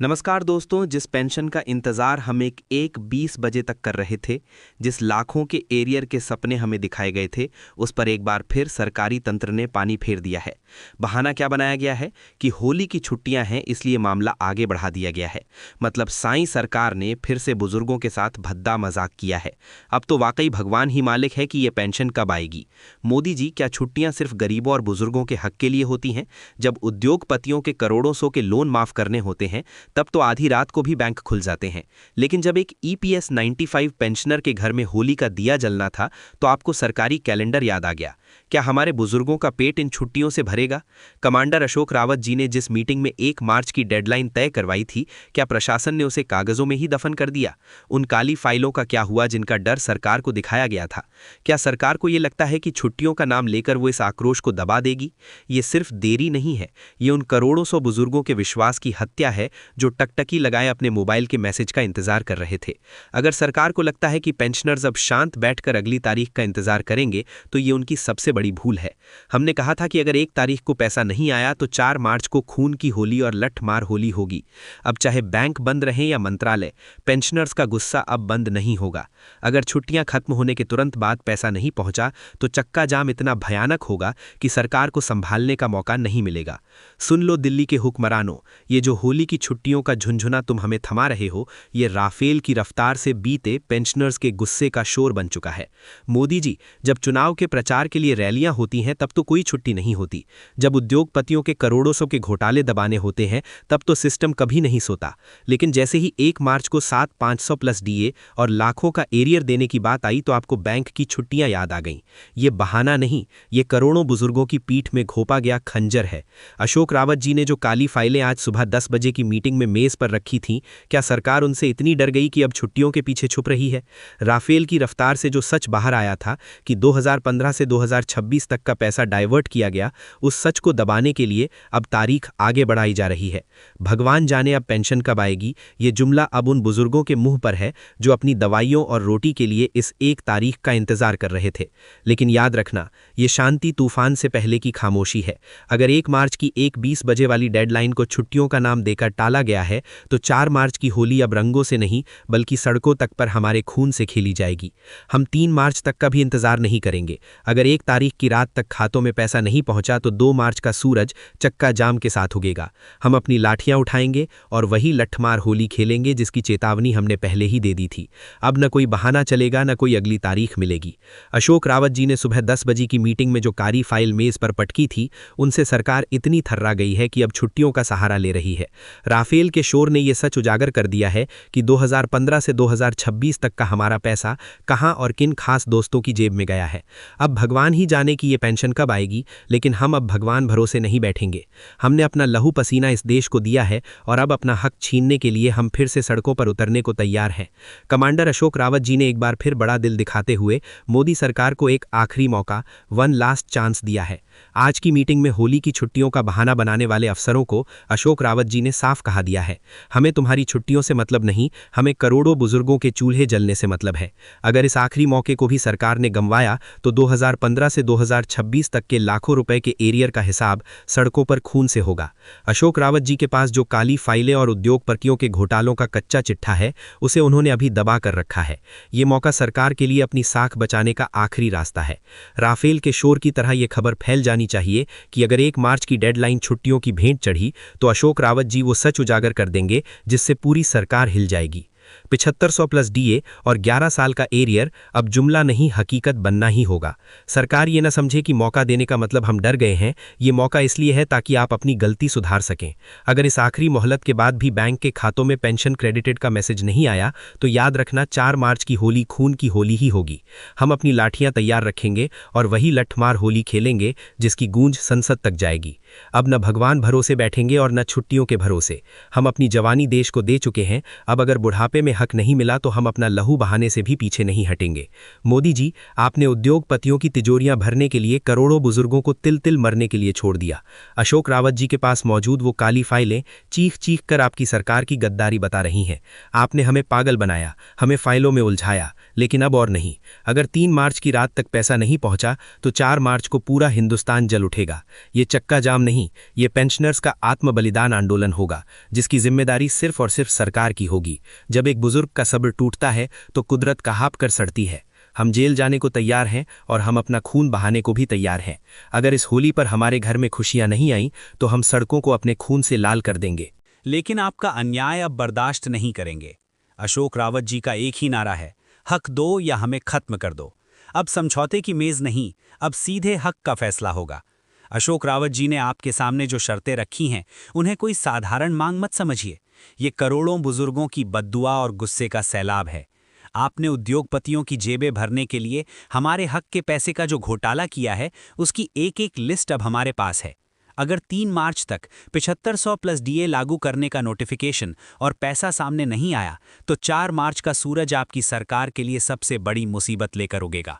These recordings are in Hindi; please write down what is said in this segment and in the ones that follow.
नमस्कार दोस्तों। जिस पेंशन का इंतज़ार हम एक 20 बजे तक कर रहे थे, जिस लाखों के एरियर के सपने हमें दिखाए गए थे, उस पर एक बार फिर सरकारी तंत्र ने पानी फेर दिया है। बहाना क्या बनाया गया है कि होली की छुट्टियां हैं, इसलिए मामला आगे बढ़ा दिया गया है। मतलब साईं सरकार ने फिर से बुजुर्गों के साथ भद्दा मजाक किया है। अब तो वाकई भगवान ही मालिक है कि ये पेंशन कब आएगी। मोदी जी, क्या छुट्टियां सिर्फ गरीबों और बुजुर्गों के हक के लिए होती हैं? जब उद्योगपतियों के करोड़ों सौ के लोन माफ करने होते हैं तब तो आधी रात को भी बैंक खुल जाते हैं। लेकिन जब एक EPS 95 पेंशनर के घर में होली का दिया जलना था तो आपको सरकारी कैलेंडर याद आ गया। क्या हमारे बुजुर्गों का पेट इन छुट्टियों से भरेगा? कमांडर अशोक रावत जी ने जिस मीटिंग में 1 मार्च की डेडलाइन तय करवाई थी, क्या प्रशासन ने उसे कागजों में ही दफन कर दिया? उन काली फाइलों का क्या हुआ जिनका डर सरकार को दिखाया गया था? क्या सरकार को यह लगता है कि छुट्टियों का नाम लेकर वो इस आक्रोश को दबा देगी? ये सिर्फ देरी नहीं है, ये उन करोड़ों सौ बुजुर्गों के विश्वास की हत्या है जो टकटकी लगाए अपने मोबाइल के मैसेज का इंतजार कर रहे थे। अगर सरकार को लगता है कि पेंशनर्स अब शांत बैठकर अगली तारीख का इंतजार करेंगे तो ये उनकी सबसे बड़ी भूल है। हमने कहा था कि अगर 1 तारीख को पैसा नहीं आया तो 4 मार्च को खून की होली और लठमार होली होगी। अब चाहे बैंक बंद रहे या मंत्रालय, पेंशनर्स का गुस्सा अब बंद नहीं होगा। अगर छुट्टियां खत्म होने के तुरंत बाद पैसा नहीं पहुंचा तो चक्का जाम इतना भयानक होगा कि सरकार को संभालने का मौका नहीं मिलेगा। सुन लो दिल्ली के हुक्मरानों, ये जो होली की छुट्टियों का झुंझुना तुम हमें थमा रहे हो, ये राफेल की रफ्तार से बीते पेंशनर्स के गुस्से का शोर बन चुका है। मोदी जी, जब चुनाव के प्रचार के लिए रैलियां होती हैं तब तो कोई छुट्टी नहीं होती। जब उद्योगपतियों के करोड़ों सौ के घोटाले दबाने होते हैं तब तो सिस्टम कभी नहीं सोता। लेकिन जैसे ही 1 मार्च को 7,500 प्लस DA और लाखों का एरियर देने की बात आई तो आपको बैंक की छुट्टियां याद आ गईं। ये बहाना नहीं, ये करोड़ों बुजुर्गों की पीठ में घोंपा गया खंजर है। अशोक रावत जी ने जो काली फाइलें आज सुबह 10 बजे की मीटिंग में मेज पर रखी थीं, क्या सरकार उनसे इतनी डर गई कि अब छुट्टियों के पीछे छुप रही है? राफेल की रफ्तार से जो सच बाहर आया था कि 2015 से 2026 तक का पैसा डाइवर्ट किया गया, उस सच को दबाने के लिए अब तारीख आगे बढ़ाई जा रही है। भगवान जाने अब पेंशन कब आएगी, ये जुमला अब उन बुजुर्गों के मुंह पर है जो अपनी दवाइयों और रोटी के लिए इस 1 तारीख का इंतजार कर रहे थे। लेकिन याद रखना, ये शांति तूफान से पहले की खामोशी है। अगर 1 मार्च की 1:20 बजे वाली डेडलाइन को छुट्टियों का नाम देकर टाला गया है तो 4 मार्च की होली अब रंगों से नहीं बल्कि सड़कों तक पर हमारे खून से खेली जाएगी। हम 3 मार्च तक का भी इंतजार नहीं करेंगे। अगर 1 तारीख की रात तक खातों में पैसा नहीं पहुंचा तो 2 मार्च का सूरज चक्का जाम के साथ उगेगा। हम अपनी लाठियां उठाएंगे और वही लठमार होली खेलेंगे जिसकी चेतावनी हमने पहले ही दे दी थी। अब न कोई बहाना चलेगा, न कोई अगली तारीख मिलेगी। अशोक रावत जी ने सुबह 10 बजे की मीटिंग में जो कारी फाइल मेज पर पटकी थी, उनसे सरकार इतनी थर्रा गई है कि अब छुट्टियों का सहारा ले रही है। राफेल के शोर ने यह सच उजागर कर दिया है कि 2015 से 2026 तक का हमारा पैसा कहां और किन खास दोस्तों की जेब में गया है। अब भगवान ही जाने कि ये पेंशन कब आएगी, लेकिन हम अब भगवान भरोसे नहीं बैठेंगे। हमने अपना लहू पसीना इस देश को दिया है और अब अपना हक छीनने के लिए हम फिर से सड़कों पर उतरने को तैयार हैं। कमांडर अशोक रावत जी ने एक बार फिर बड़ा दिल दिखाते हुए मोदी सरकार को एक आखिरी मौका, वन लास्ट चांस दिया है। आज की मीटिंग में होली की छुट्टियों का बहाना बनाने वाले अफसरों को अशोक रावत जी ने साफ कहा दिया है, हमें तुम्हारी छुट्टियों से मतलब नहीं, हमें करोड़ों बुजुर्गों के चूल्हे जलने से मतलब है। अगर इस आखिरी मौके को भी सरकार ने गंवाया तो 2015 से 2026 तक के लाखों रुपए के एरियर का हिसाब सड़कों पर खून से होगा। अशोक रावत जी के पास जो काली फाइलें और उद्योगपतियों के घोटालों का कच्चा चिट्ठा है, उसे उन्होंने अभी दबा कर रखा है। ये मौका सरकार के लिए अपनी साख बचाने का आखिरी रास्ता है। राफेल के शोर की तरह यह खबर फैल जानी चाहिए कि अगर 1 मार्च की डेडलाइन छुट्टियों की भेंट चढ़ी तो अशोक रावत जी वो सच उजागर कर देंगे जिससे पूरी सरकार हिल जाएगी। 7500 प्लस DA और 11 साल का एरियर अब जुमला नहीं हकीकत बनना ही होगा। सरकार ये न समझे कि मौका देने का मतलब हम डर गए हैं, ये मौका इसलिए है ताकि आप अपनी गलती सुधार सकें। अगर इस आखिरी मोहलत के बाद भी बैंक के खातों में पेंशन क्रेडिटेड का मैसेज नहीं आया तो याद रखना 4 मार्च की होली खून की होली ही होगी। हम अपनी लाठियां तैयार रखेंगे और वही लठमार होली खेलेंगे जिसकी गूंज संसद तक जाएगी। अब न भगवान भरोसे बैठेंगे और न छुट्टियों के भरोसे। हम अपनी जवानी देश को दे चुके हैं, अब अगर बुढ़ापे में हक नहीं मिला तो हम अपना लहू बहाने से भी पीछे नहीं हटेंगे। मोदी जी, आपने उद्योगपतियों की तिजोरियां भरने के लिए करोड़ों बुजुर्गों को तिल तिल मरने के लिए छोड़ दिया। अशोक रावत जी के पास मौजूद वो काली फाइलें चीख चीख कर आपकी सरकार की गद्दारी बता रही हैं। आपने हमें पागल बनाया, हमें फाइलों में उलझाया, लेकिन अब और नहीं। अगर 3 मार्च की रात तक पैसा नहीं पहुंचा तो 4 मार्च को पूरा हिंदुस्तान जल उठेगा। ये चक्का जाम काम नहीं, ये पेंशनर्स का आत्म बलिदान आंदोलन होगा, जिसकी जिम्मेदारी सिर्फ और सिर्फ सरकार की होगी। जब एक बुजुर्ग का सब्र टूटता है तो कुदरत कहाप कर सड़ती है। हम जेल जाने को तैयार हैं और हम अपना खून बहाने को भी तैयार हैं। अगर इस होली पर हमारे घर में खुशियां नहीं आईं तो हम सड़कों को अपने खून से लाल कर देंगे। लेकिन आपका अन्याय अब बर्दाश्त नहीं करेंगे। अशोक रावत जी का एक ही नारा है, हक दो या हमें खत्म कर दो। अब समझौते की मेज नहीं, अब सीधे हक का फैसला होगा। अशोक रावत जी ने आपके सामने जो शर्तें रखी हैं, उन्हें कोई साधारण मांग मत समझिए। ये करोड़ों बुजुर्गों की बद्दुआ और गुस्से का सैलाब है। आपने उद्योगपतियों की जेबें भरने के लिए हमारे हक के पैसे का जो घोटाला किया है, उसकी एक एक लिस्ट अब हमारे पास है। अगर 3 मार्च तक 7500 प्लस डीए लागू करने का नोटिफिकेशन और पैसा सामने नहीं आया, तो 4 मार्च का सूरज आपकी सरकार के लिए सबसे बड़ी मुसीबत लेकर उगेगा।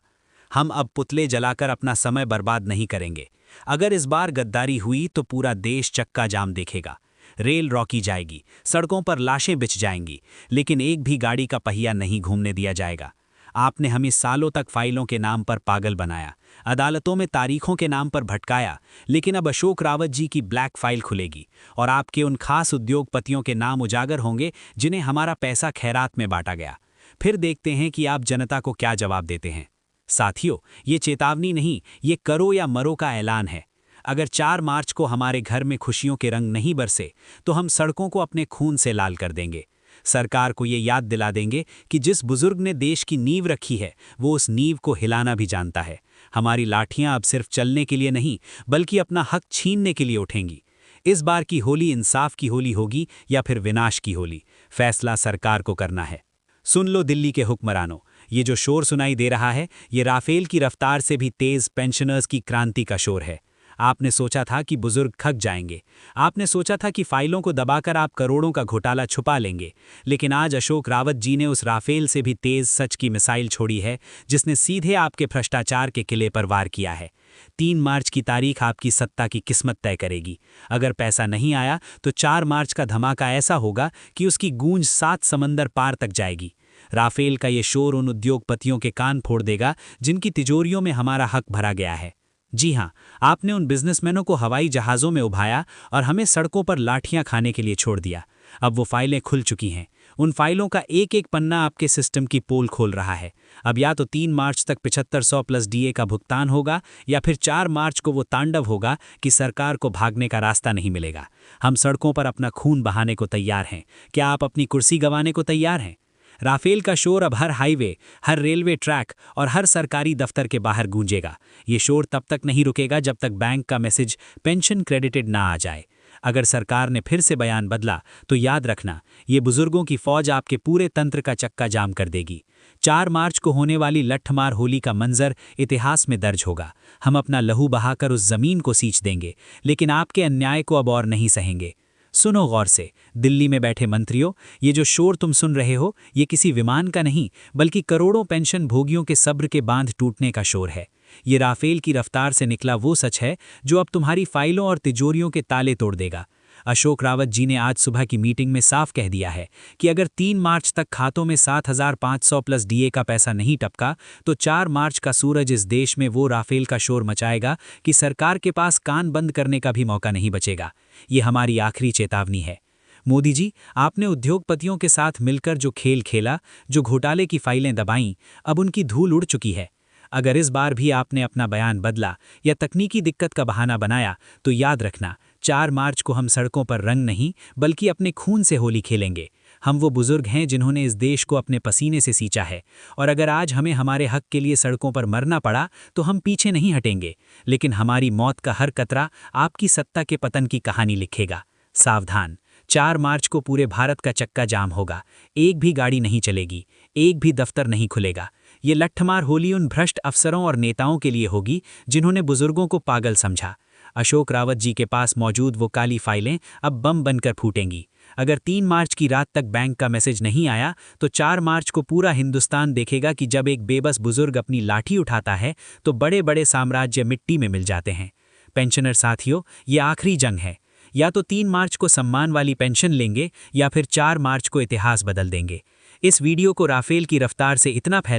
हम अब पुतले जलाकर अपना समय बर्बाद नहीं करेंगे। अगर इस बार गद्दारी हुई तो पूरा देश चक्का जाम देखेगा। रेल रोकी जाएगी, सड़कों पर लाशें बिछ जाएंगी, लेकिन एक भी गाड़ी का पहिया नहीं घूमने दिया जाएगा। आपने हमें सालों तक फाइलों के नाम पर पागल बनाया, अदालतों में तारीखों के नाम पर भटकाया, लेकिन अब अशोक रावत जी की ब्लैक फाइल खुलेगी और आपके उन खास उद्योगपतियों के नाम उजागर होंगे जिन्हें हमारा पैसा खैरात में बांटा गया। फिर देखते हैं कि आप जनता को क्या जवाब देते हैं। साथियों, ये चेतावनी नहीं, ये करो या मरो का ऐलान है। अगर 4 मार्च को हमारे घर में खुशियों के रंग नहीं बरसे तो हम सड़कों को अपने खून से लाल कर देंगे। सरकार को ये याद दिला देंगे कि जिस बुजुर्ग ने देश की नींव रखी है, वो उस नींव को हिलाना भी जानता है। हमारी लाठियां अब सिर्फ चलने के लिए नहीं, बल्कि अपना हक छीनने के लिए उठेंगी। इस बार की होली इंसाफ की होली होगी या फिर विनाश की होली, फैसला सरकार को करना है। सुन लो दिल्ली के हुक्मरानों, ये जो शोर सुनाई दे रहा है, ये राफेल की रफ्तार से भी तेज पेंशनर्स की क्रांति का शोर है। आपने सोचा था कि बुजुर्ग थक जाएंगे, आपने सोचा था कि फाइलों को दबाकर आप करोड़ों का घोटाला छुपा लेंगे, लेकिन आज अशोक रावत जी ने उस राफेल से भी तेज सच की मिसाइल छोड़ी है, जिसने सीधे आपके भ्रष्टाचार के किले पर वार किया है। 3 मार्च की तारीख आपकी सत्ता की किस्मत तय करेगी। अगर पैसा नहीं आया तो 4 मार्च का धमाका ऐसा होगा कि उसकी गूंज 7 समंदर पार तक जाएगी। राफेल का ये शोर उन उद्योगपतियों के कान फोड़ देगा जिनकी तिजोरियों में हमारा हक भरा गया है। जी हाँ, आपने उन बिजनेसमैनों को हवाई जहाज़ों में उभाया और हमें सड़कों पर लाठियां खाने के लिए छोड़ दिया। अब वो फाइलें खुल चुकी हैं। उन फाइलों का एक एक पन्ना आपके सिस्टम की पोल खोल रहा है। अब या तो 3 मार्च तक 7500 प्लस डीए का भुगतान होगा, या फिर 4 मार्च को वो तांडव होगा कि सरकार को भागने का रास्ता नहीं मिलेगा। हम सड़कों पर अपना खून बहाने को तैयार हैं। क्या आप अपनी कुर्सी गंवाने को तैयार हैं? राफेल का शोर अब हर हाईवे, हर रेलवे ट्रैक और हर सरकारी दफ्तर के बाहर गूंजेगा। ये शोर तब तक नहीं रुकेगा जब तक बैंक का मैसेज पेंशन क्रेडिटेड ना आ जाए। अगर सरकार ने फिर से बयान बदला तो याद रखना, ये बुजुर्गों की फौज आपके पूरे तंत्र का चक्का जाम कर देगी। 4 मार्च को होने वाली लठमार होली का मंजर इतिहास में दर्ज होगा। हम अपना लहू बहाकर उस जमीन को सींच देंगे, लेकिन आपके अन्याय को अब और नहीं सहेंगे। सुनो गौर से, दिल्ली में बैठे मंत्रियों, ये जो शोर तुम सुन रहे हो, ये किसी विमान का नहीं, बल्कि करोड़ों पेंशन भोगियों के सब्र के बांध टूटने का शोर है। ये राफेल की रफ्तार से निकला वो सच है जो अब तुम्हारी फाइलों और तिजोरियों के ताले तोड़ देगा। अशोक रावत जी ने आज सुबह की मीटिंग में साफ कह दिया है कि अगर 3 मार्च तक खातों में 7500 प्लस डीए का पैसा नहीं टपका तो 4 मार्च का सूरज इस देश में वो राफेल का शोर मचाएगा कि सरकार के पास कान बंद करने का भी मौका नहीं बचेगा। ये हमारी आखिरी चेतावनी है। मोदी जी, आपने उद्योगपतियों के साथ मिलकर जो खेल खेला, जो घोटाले की फाइलें दबाईं, अब उनकी धूल उड़ चुकी है। अगर इस बार भी आपने अपना बयान बदला या तकनीकी दिक्कत का बहाना बनाया तो याद रखना, 4 मार्च को हम सड़कों पर रंग नहीं बल्कि अपने खून से होली खेलेंगे। हम वो बुजुर्ग हैं जिन्होंने इस देश को अपने पसीने से सींचा है, और अगर आज हमें हमारे हक के लिए सड़कों पर मरना पड़ा तो हम पीछे नहीं हटेंगे, लेकिन हमारी मौत का हर कतरा आपकी सत्ता के पतन की कहानी लिखेगा। सावधान, 4 मार्च को पूरे भारत का चक्का जाम होगा। एक भी गाड़ी नहीं चलेगी, एक भी दफ्तर नहीं खुलेगा। ये लट्ठमार होली उन भ्रष्ट अफसरों और नेताओं के लिए होगी जिन्होंने बुजुर्गों को पागल समझा। अशोक रावत जी के पास मौजूद वो काली फाइलें अब बम बनकर फूटेंगी। अगर 3 मार्च की रात तक बैंक का मैसेज नहीं आया तो 4 मार्च को पूरा हिंदुस्तान देखेगा कि जब एक बेबस बुजुर्ग अपनी लाठी उठाता है तो बड़े बड़े साम्राज्य मिट्टी में मिल जाते हैं। पेंशनर साथियों, ये आखिरी जंग है। या तो 3 मार्च को सम्मान वाली पेंशन लेंगे या फिर 4 मार्च को इतिहास बदल देंगे। इस वीडियो को राफेल की रफ्तार से इतना फैला